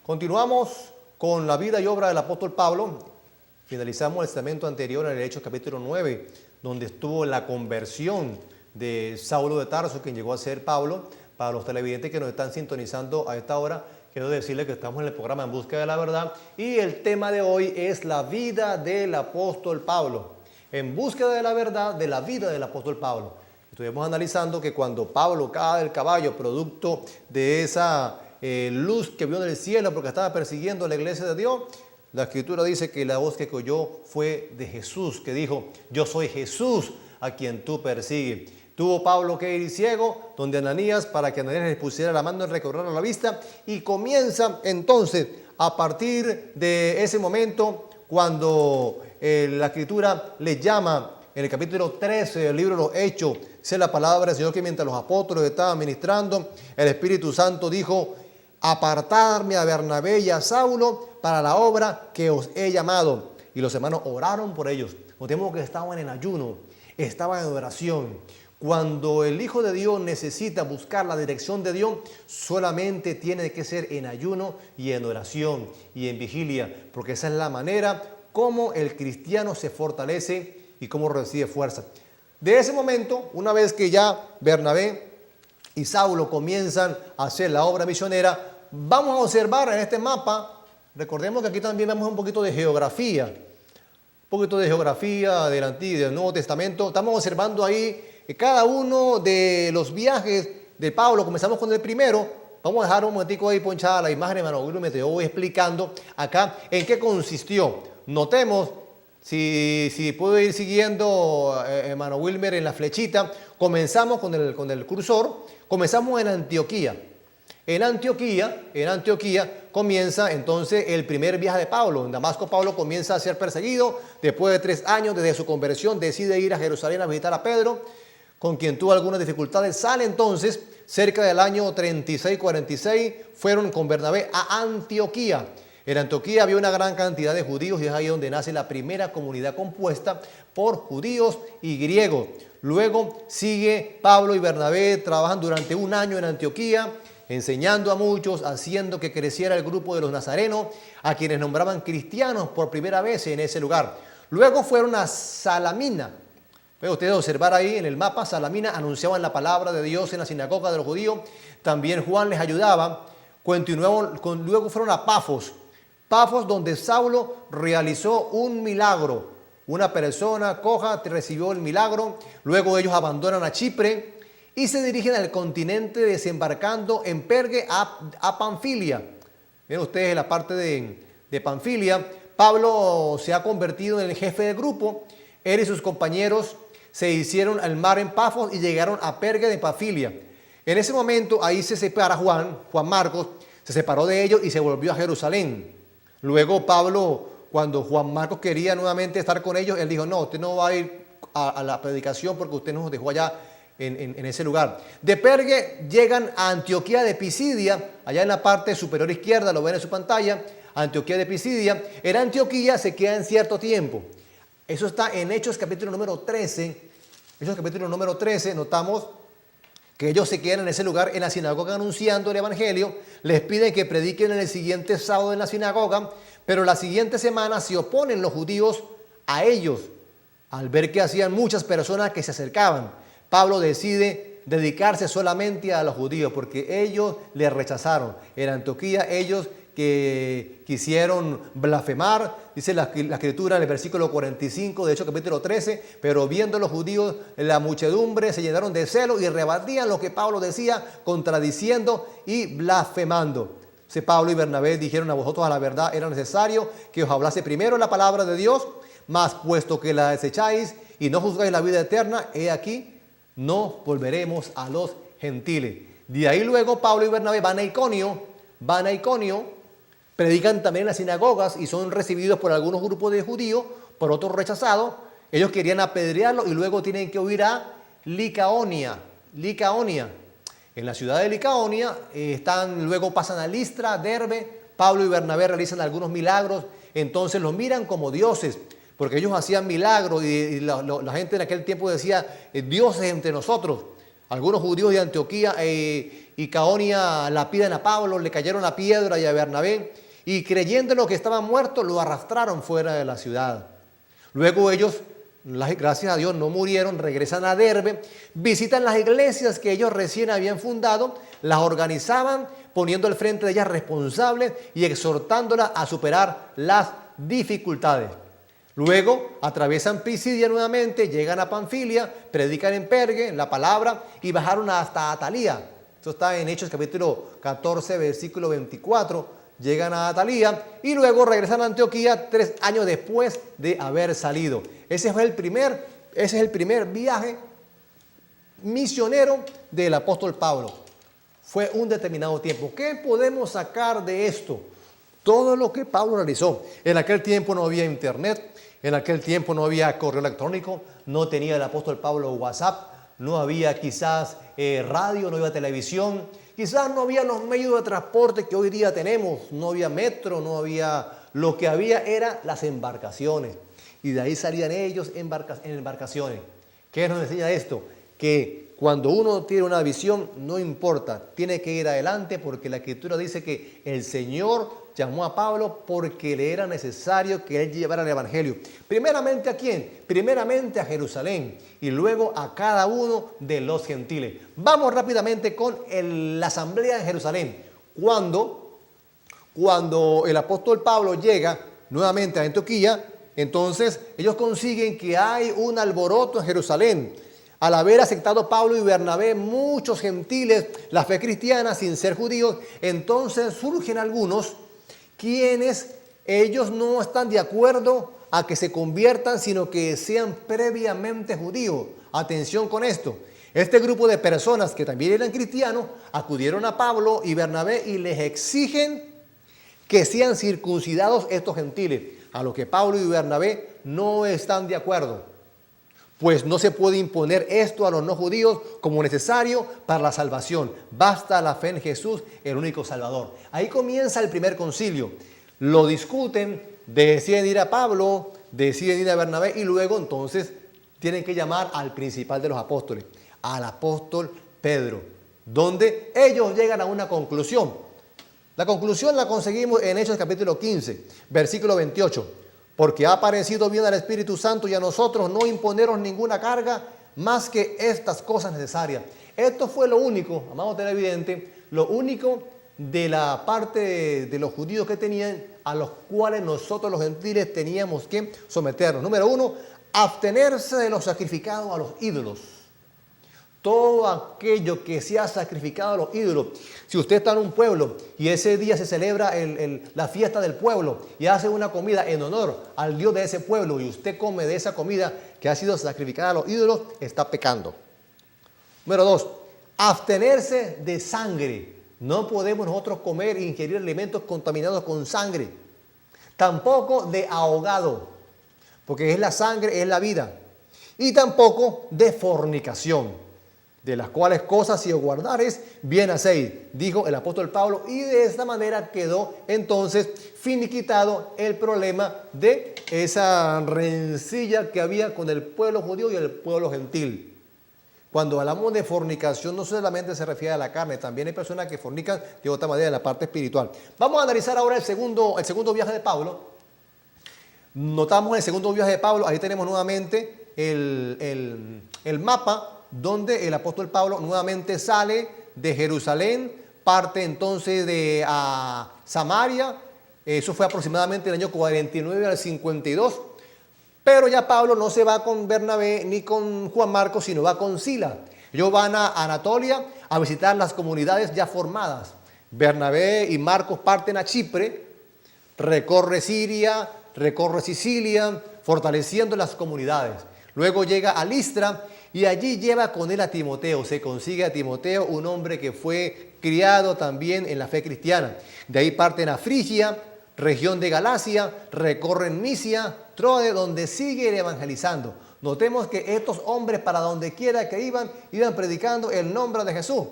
Continuamos con la vida y obra del apóstol Pablo. Finalizamos el segmento anterior en el Hechos capítulo 9, donde estuvo la conversión de Saulo de Tarso, quien llegó a ser Pablo. Para los televidentes que nos están sintonizando a esta hora, quiero decirles que estamos en el programa En Busca de la Verdad y el tema de hoy es la vida del apóstol Pablo. En búsqueda de la verdad de la vida del apóstol Pablo. Estuvimos analizando que cuando Pablo cae del caballo, producto de esa luz que vio del cielo porque estaba persiguiendo a la iglesia de Dios, la escritura dice que la voz que oyó fue de Jesús, que dijo: yo soy Jesús a quien tú persigues. Tuvo Pablo que ir ciego donde Ananías para que Ananías le pusiera la mano y recobrara la vista, y comienza entonces a partir de ese momento cuando la escritura le llama en el capítulo 13 del libro de los Hechos. Dice la palabra del Señor que mientras los apóstoles estaban ministrando, el Espíritu Santo dijo: apartarme a Bernabé y a Saulo para la obra que os he llamado. Y los hermanos oraron por ellos. Notemos que estaban en ayuno, estaban en oración. Cuando el Hijo de Dios necesita buscar la dirección de Dios, solamente tiene que ser en ayuno y en oración y en vigilia, porque esa es la manera como el cristiano se fortalece y cómo recibe fuerza. De ese momento, una vez que ya Bernabé y Saulo comienzan a hacer la obra misionera, vamos a observar en este mapa, recordemos que aquí también vemos un poquito de geografía, del Antiguo y del Nuevo Testamento. Estamos observando ahí cada uno de los viajes de Pablo. Comenzamos con el primero. Vamos a dejar un momentico ahí ponchada la imagen, hermano Wilmer, me te voy explicando acá en qué consistió. Notemos, si puedo ir siguiendo, hermano Wilmer, en la flechita. Comenzamos con el cursor. Comenzamos en Antioquía. En Antioquía comienza entonces el primer viaje de Pablo. En Damasco Pablo comienza a ser perseguido. Después de 3 años desde su conversión decide ir a Jerusalén a visitar a Pedro, con quien tuvo algunas dificultades. Sale entonces cerca del año 36-46, fueron con Bernabé a Antioquía. En Antioquía había una gran cantidad de judíos y es ahí donde nace la primera comunidad compuesta por judíos y griegos. Luego sigue Pablo y Bernabé, trabajan durante 1 año en Antioquía, enseñando a muchos, haciendo que creciera el grupo de los nazarenos, a quienes nombraban cristianos por primera vez en ese lugar. Luego fueron a Salamina. Pueden ustedes observar ahí en el mapa, Salamina, anunciaban la palabra de Dios en la sinagoga de los judíos. También Juan les ayudaba. Luego fueron a Pafos, donde Saulo realizó un milagro. Una persona coja recibió el milagro. Luego ellos abandonan a Chipre y se dirigen al continente, desembarcando en Perge a Panfilia. Ven ustedes en la parte de Panfilia. Pablo se ha convertido en el jefe de grupo. Él y sus compañeros se hicieron al mar en Pafos y llegaron a Perge de Panfilia. En ese momento ahí se separa Juan Marcos, se separó de ellos y se volvió a Jerusalén. Luego Pablo, cuando Juan Marcos quería nuevamente estar con ellos, él dijo: no, usted no va a ir a la predicación porque usted nos dejó allá en ese lugar. De Perge llegan a Antioquía de Pisidia, allá en la parte superior izquierda, lo ven en su pantalla, Antioquía de Pisidia. En Antioquía se quedan cierto tiempo. Eso está en Hechos capítulo número 13. Hechos capítulo número 13, notamos que ellos se quedan en ese lugar, en la sinagoga, anunciando el evangelio. Les piden que prediquen en el siguiente sábado en la sinagoga, pero la siguiente semana se oponen los judíos a ellos, al ver que hacían muchas personas que se acercaban. Pablo decide dedicarse solamente a los judíos porque ellos le rechazaron. En Antioquía ellos que quisieron blasfemar, dice la escritura en el versículo 45 de Hechos capítulo 13, pero viendo los judíos la muchedumbre se llenaron de celo y rebatían lo que Pablo decía, contradiciendo y blasfemando. Pablo y Bernabé dijeron: a vosotros a la verdad era necesario que os hablase primero la palabra de Dios, mas puesto que la desecháis y no juzgáis la vida eterna, he aquí, no volveremos a los gentiles. De ahí luego Pablo y Bernabé van a Iconio, predican también en las sinagogas y son recibidos por algunos grupos de judíos, por otros rechazados. Ellos querían apedrearlo y luego tienen que huir a Licaonia. En la ciudad de Licaonia luego pasan a Listra, Derbe. Pablo y Bernabé realizan algunos milagros, entonces los miran como dioses, porque ellos hacían milagros y la gente en aquel tiempo decía: dioses entre nosotros. Algunos judíos de Antioquía y Caonia lapidan a Pablo, le cayeron la piedra y a Bernabé, y creyendo que estaba muerto, lo arrastraron fuera de la ciudad. Luego ellos, gracias a Dios, no murieron, regresan a Derbe, visitan las iglesias que ellos recién habían fundado, las organizaban, poniendo al frente de ellas responsables y exhortándolas a superar las dificultades. Luego atraviesan Pisidia nuevamente, llegan a Panfilia, predican en Pergue la palabra y bajaron hasta Atalía. Esto está en Hechos capítulo 14, versículo 24. Llegan a Atalía y luego regresan a Antioquía 3 años después de haber salido. Ese es el primer viaje misionero del apóstol Pablo. Fue un determinado tiempo. ¿Qué podemos sacar de esto? Todo lo que Pablo realizó. En aquel tiempo no había internet, en aquel tiempo no había correo electrónico, no tenía el apóstol Pablo WhatsApp, no había quizás radio, no había televisión, quizás no había los medios de transporte que hoy día tenemos, no había metro, no había, lo que había eran las embarcaciones. Y de ahí salían ellos en embarcaciones. ¿Qué nos enseña esto? Que cuando uno tiene una visión, no importa, tiene que ir adelante porque la Escritura dice que el Señor llamó a Pablo porque le era necesario que él llevara el Evangelio. Primeramente ¿a quién? Primeramente a Jerusalén y luego a cada uno de los gentiles. Vamos rápidamente con la asamblea de Jerusalén. Cuando el apóstol Pablo llega nuevamente a Antioquía, entonces ellos consiguen que hay un alboroto en Jerusalén. Al haber aceptado Pablo y Bernabé muchos gentiles la fe cristiana sin ser judíos, entonces surgen algunos quienes ellos no están de acuerdo a que se conviertan, sino que sean previamente judíos. Atención con esto. Este grupo de personas que también eran cristianos acudieron a Pablo y Bernabé y les exigen que sean circuncidados estos gentiles, a lo que Pablo y Bernabé no están de acuerdo. Pues no se puede imponer esto a los no judíos como necesario para la salvación. Basta la fe en Jesús, el único Salvador. Ahí comienza el primer concilio. Lo discuten, deciden ir a Pablo, deciden ir a Bernabé y luego entonces tienen que llamar al principal de los apóstoles, al apóstol Pedro, donde ellos llegan a una conclusión. La conclusión la conseguimos en Hechos capítulo 15, versículo 28. Porque ha parecido bien al Espíritu Santo y a nosotros no imponeros ninguna carga más que estas cosas necesarias. Esto fue lo único, amados televidentes, lo único de la parte de los judíos que tenían, a los cuales nosotros los gentiles teníamos que someternos. Número 1, abstenerse de lo sacrificado a los ídolos. Todo aquello que se ha sacrificado a los ídolos. Si usted está en un pueblo y ese día se celebra la fiesta del pueblo y hace una comida en honor al Dios de ese pueblo y usted come de esa comida que ha sido sacrificada a los ídolos, está pecando. Número 2, abstenerse de sangre. No podemos nosotros comer e ingerir alimentos contaminados con sangre. Tampoco de ahogado, porque es la sangre, es la vida. Y tampoco de fornicación, de las cuales cosas si os guardares, bien hacéis, dijo el apóstol Pablo, y de esta manera quedó entonces finiquitado el problema de esa rencilla que había con el pueblo judío y el pueblo gentil. Cuando hablamos de fornicación, no solamente se refiere a la carne, también hay personas que fornican de otra manera en la parte espiritual. Vamos a analizar ahora el segundo viaje de Pablo. Notamos el segundo viaje de Pablo, ahí tenemos nuevamente el mapa, donde el apóstol Pablo nuevamente sale de Jerusalén, parte entonces de Samaria. Eso fue aproximadamente el año 49 al 52. Pero ya Pablo no se va con Bernabé ni con Juan Marcos, sino va con Sila. Ellos van a Anatolia a visitar las comunidades ya formadas. Bernabé y Marcos parten a Chipre, recorre Siria, recorre Sicilia, fortaleciendo las comunidades. Luego llega a Listra y allí lleva con él a Timoteo. Se consigue a Timoteo, un hombre que fue criado también en la fe cristiana. De ahí parten a Frigia, región de Galacia, recorren Misia, Troade, donde siguen evangelizando. Notemos que estos hombres, para donde quiera que iban predicando el nombre de Jesús.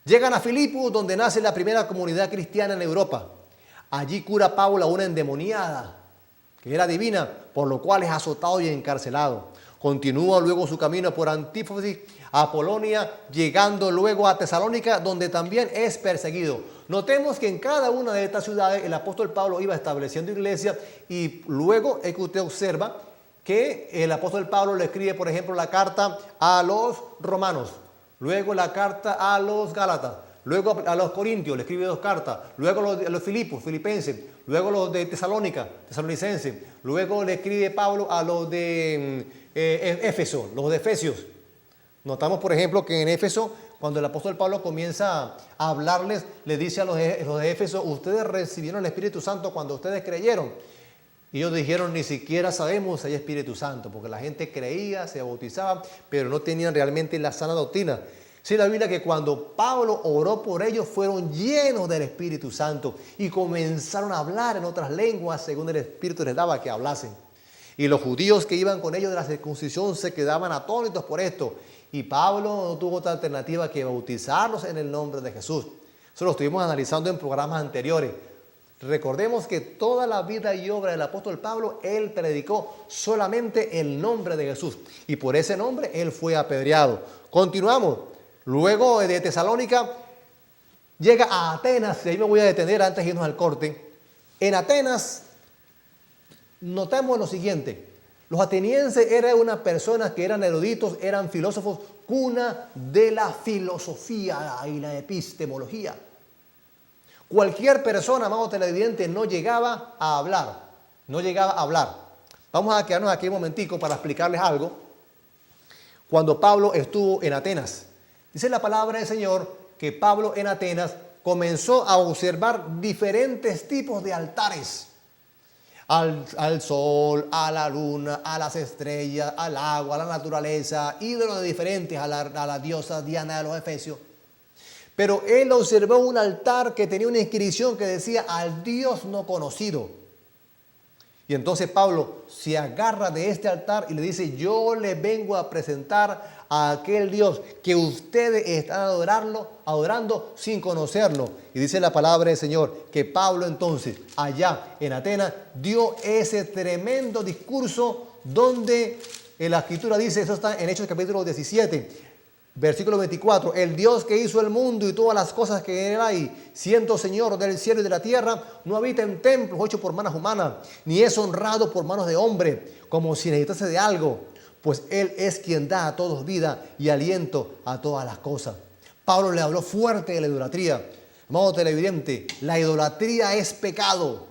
Llegan a Filipos, donde nace la primera comunidad cristiana en Europa. Allí cura Pablo a una endemoniada, que era divina, por lo cual es azotado y encarcelado. Continúa luego su camino por Antífolis a Polonia, llegando luego a Tesalónica, donde también es perseguido. Notemos que en cada una de estas ciudades el apóstol Pablo iba estableciendo iglesias, y luego es que usted observa que el apóstol Pablo le escribe, por ejemplo, la carta a los romanos, luego la carta a los gálatas, luego a los corintios le escribe 2 cartas, luego a los filipenses, luego los de Tesalónica, tesalonicenses, luego le escribe Pablo a los de Éfeso, los de Efesios. Notamos, por ejemplo, que en Éfeso, cuando el apóstol Pablo comienza a hablarles, le dice a los de Éfeso: ustedes recibieron el Espíritu Santo cuando ustedes creyeron. Y ellos dijeron: ni siquiera sabemos si hay Espíritu Santo, porque la gente creía, se bautizaba, pero no tenían realmente la sana doctrina. Sí, la Biblia que cuando Pablo oró por ellos, fueron llenos del Espíritu Santo y comenzaron a hablar en otras lenguas según el Espíritu les daba que hablasen. Y los judíos que iban con ellos de la circuncisión se quedaban atónitos por esto. Y Pablo no tuvo otra alternativa que bautizarlos en el nombre de Jesús. Eso lo estuvimos analizando en programas anteriores. Recordemos que toda la vida y obra del apóstol Pablo, él predicó solamente el nombre de Jesús. Y por ese nombre él fue apedreado. Continuamos. Luego de Tesalónica llega a Atenas. Y ahí me voy a detener antes de irnos al corte. En Atenas notamos lo siguiente: los atenienses eran unas personas que eran eruditos, eran filósofos, cuna de la filosofía y la epistemología. Cualquier persona, amado televidente, no llegaba a hablar, no llegaba a hablar. Vamos a quedarnos aquí un momentico para explicarles algo. Cuando Pablo estuvo en Atenas, dice la palabra del Señor que Pablo en Atenas comenzó a observar diferentes tipos de altares. Al sol, a la luna, a las estrellas, al agua, a la naturaleza, ídolos diferentes, a la diosa Diana de los Efesios. Pero él observó un altar que tenía una inscripción que decía: al Dios no conocido. Y entonces Pablo se agarra de este altar y le dice: yo le vengo a presentar a aquel Dios que ustedes están adorando sin conocerlo. Y dice la palabra del Señor que Pablo entonces allá en Atenas dio ese tremendo discurso donde en la escritura dice, eso está en Hechos capítulo 17, versículo 24, el Dios que hizo el mundo y todas las cosas que en él hay, siendo Señor del cielo y de la tierra, no habita en templos hechos por manos humanas, ni es honrado por manos de hombre, como si necesitase de algo, pues Él es quien da a todos vida y aliento a todas las cosas. Pablo le habló fuerte de la idolatría. Amado televidente, la idolatría es pecado.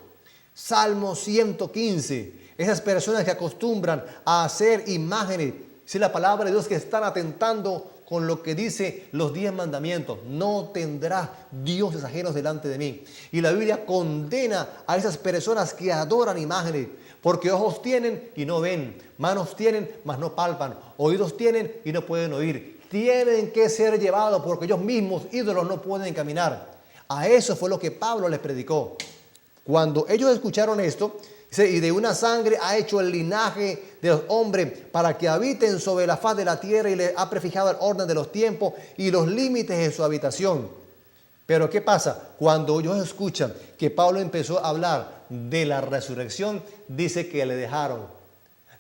Salmo 115, esas personas que acostumbran a hacer imágenes, si la palabra de Dios que están atentando con lo que dice los 10 mandamientos: no tendrás dioses ajenos delante de mí. Y la Biblia condena a esas personas que adoran imágenes, porque ojos tienen y no ven, manos tienen mas no palpan, oídos tienen y no pueden oír. Tienen que ser llevados porque ellos mismos, ídolos, no pueden caminar. A eso fue lo que Pablo les predicó. Cuando ellos escucharon esto, dice: y de una sangre ha hecho el linaje de los hombres para que habiten sobre la faz de la tierra, y le ha prefijado el orden de los tiempos y los límites de su habitación. Pero ¿qué pasa? Cuando ellos escuchan que Pablo empezó a hablar de la resurrección, dice que le dejaron.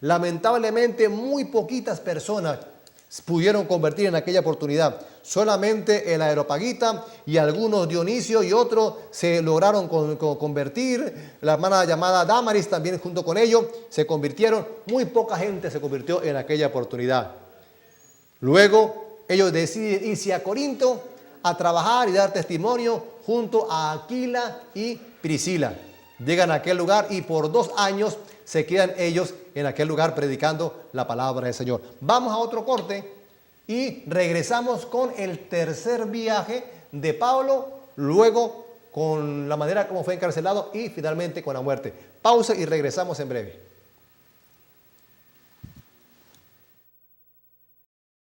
Lamentablemente, muy poquitas personas pudieron convertir en aquella oportunidad. Solamente el Areópago y algunos Dionisio y otros se lograron convertir. La hermana llamada Damaris también junto con ellos se convirtieron. Muy poca gente se convirtió en aquella oportunidad. Luego ellos deciden irse a Corinto a trabajar y dar testimonio junto a Aquila y Priscila. Llegan a aquel lugar y por 2 años se quedan ellos en aquel lugar predicando la palabra del Señor. Vamos a otro corte y regresamos con el tercer viaje de Pablo, luego con la manera como fue encarcelado y finalmente con la muerte. Pausa y regresamos en breve.